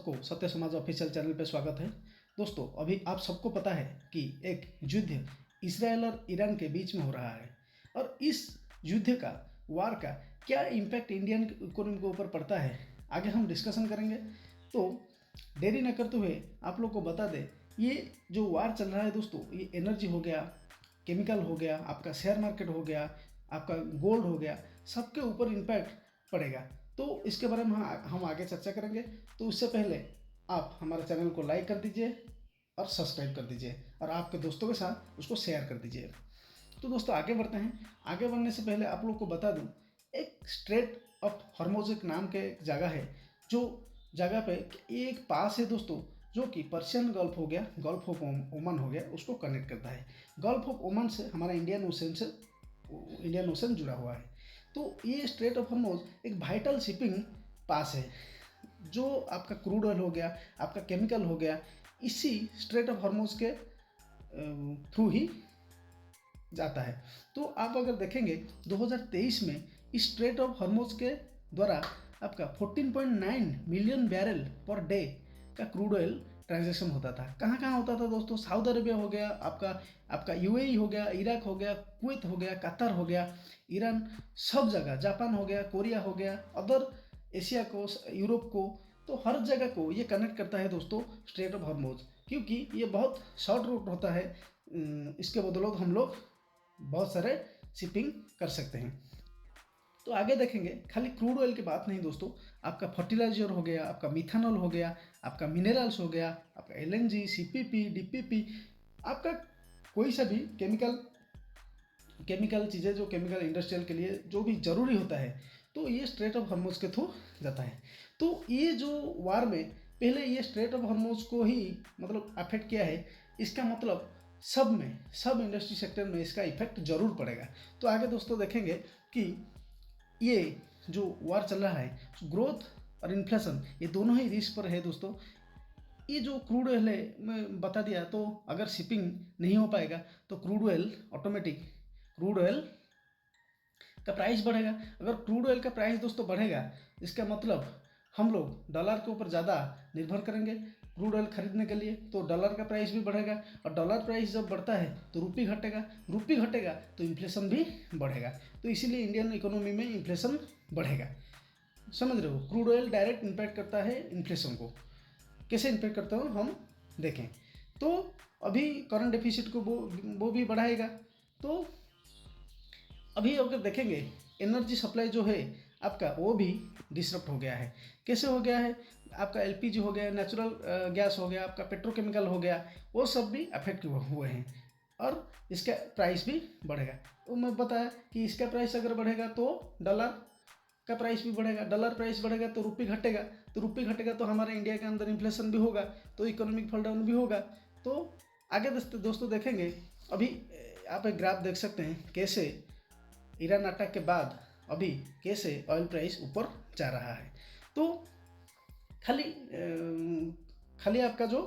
सबको सत्य समाज ऑफिशियल चैनल पे स्वागत है। दोस्तों, अभी आप सबको पता है कि एक युद्ध इसराइल और ईरान के बीच में हो रहा है और इस युद्ध का वार का क्या इम्पैक्ट इंडियन इकोनॉमी के ऊपर पड़ता है, आगे हम डिस्कशन करेंगे। तो देरी न करते हुए आप लोग को बता दें, ये जो वार चल रहा है दोस्तों, ये एनर्जी हो गया, केमिकल हो गया, आपका शेयर मार्केट हो गया, आपका गोल्ड हो गया, सबके ऊपर इम्पैक्ट पड़ेगा। तो इसके बारे में हम आगे चर्चा करेंगे। तो उससे पहले आप हमारे चैनल को लाइक कर दीजिए और सब्सक्राइब कर दीजिए और आपके दोस्तों के साथ उसको शेयर कर दीजिए। तो दोस्तों आगे बढ़ते हैं। आगे बढ़ने से पहले आप लोग को बता दूं, एक स्ट्रेट ऑफ हॉर्मुज़ एक नाम के एक जगह है, जो जगह पे एक पास है दोस्तों, जो कि पर्शियन गल्फ हो गया, गल्फ ऑफ ओमान हो गया, उसको कनेक्ट करता है। गल्फ ऑफ ओमान से हमारा इंडियन ओशन जुड़ा हुआ है। तो ये स्ट्रेट ऑफ हॉर्मुज़ एक वाइटल शिपिंग पास है, जो आपका क्रूड ऑयल हो गया, आपका केमिकल हो गया, इसी स्ट्रेट ऑफ हॉर्मुज़ के थ्रू ही जाता है। तो आप अगर देखेंगे 2023 में इस स्ट्रेट ऑफ हॉर्मुज़ के द्वारा आपका 14.9 मिलियन बैरल पर डे का क्रूड ऑयल ट्रांजैक्शन होता था। कहाँ कहाँ होता था दोस्तों? सऊदी अरेबिया हो गया, आपका यूएई हो गया, इराक हो गया, कुवैत हो गया, कतर हो गया, ईरान, सब जगह, जापान हो गया, कोरिया हो गया, अदर एशिया को, यूरोप को, तो हर जगह को ये कनेक्ट करता है दोस्तों स्ट्रेट ऑफ हॉर्मुज़, क्योंकि ये बहुत शॉर्ट रूट होता है। इसके बदौलत हम लोग बहुत सारे शिपिंग कर सकते हैं। तो आगे देखेंगे, खाली क्रूड ऑयल की बात नहीं दोस्तों, आपका फर्टिलाइजर हो गया, आपका मिथानॉल हो गया, आपका मिनरल्स हो गया, आपका एलएनजी, सीपीपी, डीपीपी, आपका कोई सा भी केमिकल चीज़ें जो केमिकल इंडस्ट्रियल के लिए जो भी ज़रूरी होता है, तो ये स्ट्रेट ऑफ हॉर्मुज़ के थ्रू जाता है। तो ये जो वार में पहले ये स्ट्रेट ऑफ हॉर्मुज़ को ही मतलब अफेक्ट किया है, इसका मतलब सब इंडस्ट्री सेक्टर में इसका इफेक्ट जरूर पड़ेगा। तो आगे दोस्तों देखेंगे कि ये जो वार चल रहा है, ग्रोथ और इन्फ्लेशन, ये दोनों ही रिस्क पर है दोस्तों। ये जो क्रूड ऑयल है, मैं बता दिया, तो अगर शिपिंग नहीं हो पाएगा तो क्रूड ऑयल का प्राइस बढ़ेगा। अगर क्रूड ऑयल का प्राइस दोस्तों बढ़ेगा, इसका मतलब हम लोग डॉलर के ऊपर ज़्यादा निर्भर करेंगे क्रूड ऑयल खरीदने के लिए, तो डॉलर का प्राइस भी बढ़ेगा, और डॉलर प्राइस जब बढ़ता है तो रुपये घटेगा तो इन्फ्लेशन भी बढ़ेगा। तो इसीलिए इंडियन इकोनॉमी में इन्फ्लेशन बढ़ेगा। समझ रहे हो? क्रूड ऑयल डायरेक्ट इम्पैक्ट करता है इन्फ्लेशन को। कैसे इम्पैक्ट करता हो हम देखें। तो अभी करंट डेफिसिट को वो भी बढ़ाएगा। तो अभी अगर देखेंगे, एनर्जी सप्लाई जो है आपका, वो भी डिसरप्ट हो गया है। कैसे हो गया है? आपका एलपीजी हो गया, नेचुरल गैस हो गया, आपका पेट्रोकेमिकल हो गया, वो सब भी अफेक्ट हुए हैं और इसका प्राइस भी बढ़ेगा। तो मैं बताया कि इसका प्राइस अगर बढ़ेगा तो डॉलर का प्राइस भी बढ़ेगा, डॉलर प्राइस बढ़ेगा तो रुपये घटेगा तो हमारे इंडिया के अंदर इन्फ्लेशन भी होगा, तो इकोनॉमिक फॉल डाउन भी होगा। तो आगे दोस्तों देखेंगे, अभी आप एक ग्राफ देख सकते हैं कैसे ईरान अटैक के बाद अभी कैसे ऑयल प्राइस ऊपर जा रहा है। तो खाली आपका जो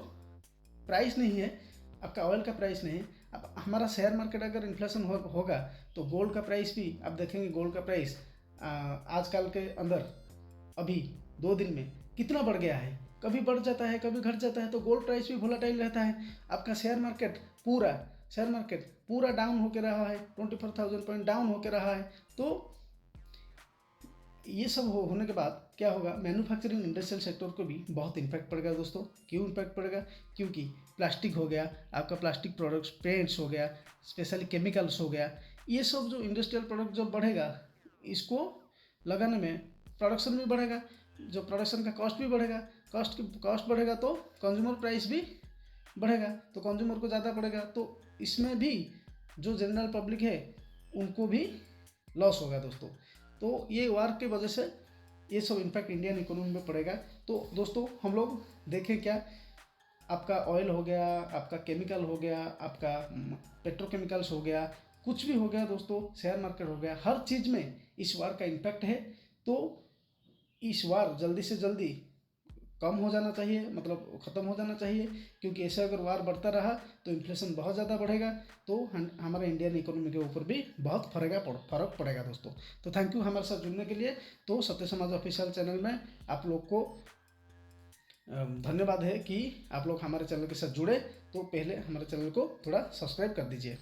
प्राइस नहीं है, आपका ऑयल का प्राइस नहीं है, अब हमारा शेयर मार्केट अगर इन्फ्लेशन होगा तो गोल्ड का प्राइस भी आप देखेंगे। गोल्ड का प्राइस आजकल के अंदर अभी 2 दिन में कितना बढ़ गया है, कभी बढ़ जाता है कभी घट जाता है। तो गोल्ड प्राइस भी वोलेटाइल रहता है। आपका शेयर मार्केट पूरा डाउन होकर रहा है, 24,000 पॉइंट डाउन होकर रहा है। तो ये सब होने के बाद क्या होगा? मैन्युफैक्चरिंग इंडस्ट्रियल सेक्टर को भी बहुत इम्पैक्ट पड़ेगा दोस्तों। क्यों इम्पैक्ट पड़ेगा? क्योंकि प्लास्टिक हो गया, आपका प्लास्टिक प्रोडक्ट्स, पेंट्स हो गया, स्पेशली केमिकल्स हो गया, ये सब जो इंडस्ट्रियल प्रोडक्ट जब बढ़ेगा, इसको लगाने में प्रोडक्शन भी बढ़ेगा, जो प्रोडक्शन का कॉस्ट भी बढ़ेगा, कॉस्ट बढ़ेगा तो कंज्यूमर प्राइस भी बढ़ेगा, तो कंज्यूमर को ज़्यादा पड़ेगा। तो इसमें भी जो जनरल पब्लिक है उनको भी लॉस होगा दोस्तों। तो ये वार के वजह से ये सब इम्पैक्ट इंडियन इकोनॉमी में पड़ेगा। तो दोस्तों हम लोग देखें, क्या आपका ऑयल हो गया, आपका केमिकल हो गया, आपका पेट्रोकेमिकल्स हो गया, कुछ भी हो गया दोस्तों, शेयर मार्केट हो गया, हर चीज़ में इस वार का इम्पैक्ट है। तो इस वार जल्दी से जल्दी कम हो जाना चाहिए, मतलब ख़त्म हो जाना चाहिए, क्योंकि ऐसे अगर वार बढ़ता रहा तो इन्फ्लेशन बहुत ज़्यादा बढ़ेगा, तो हमारे इंडियन इकोनॉमी के ऊपर भी बहुत फर्क पड़ेगा दोस्तों। तो थैंक यू हमारे साथ जुड़ने के लिए। तो सत्य समाज ऑफिशियल चैनल में आप लोग को धन्यवाद है कि आप लोग हमारे चैनल के साथ जुड़े। तो पहले हमारे चैनल को थोड़ा सब्सक्राइब कर दीजिए।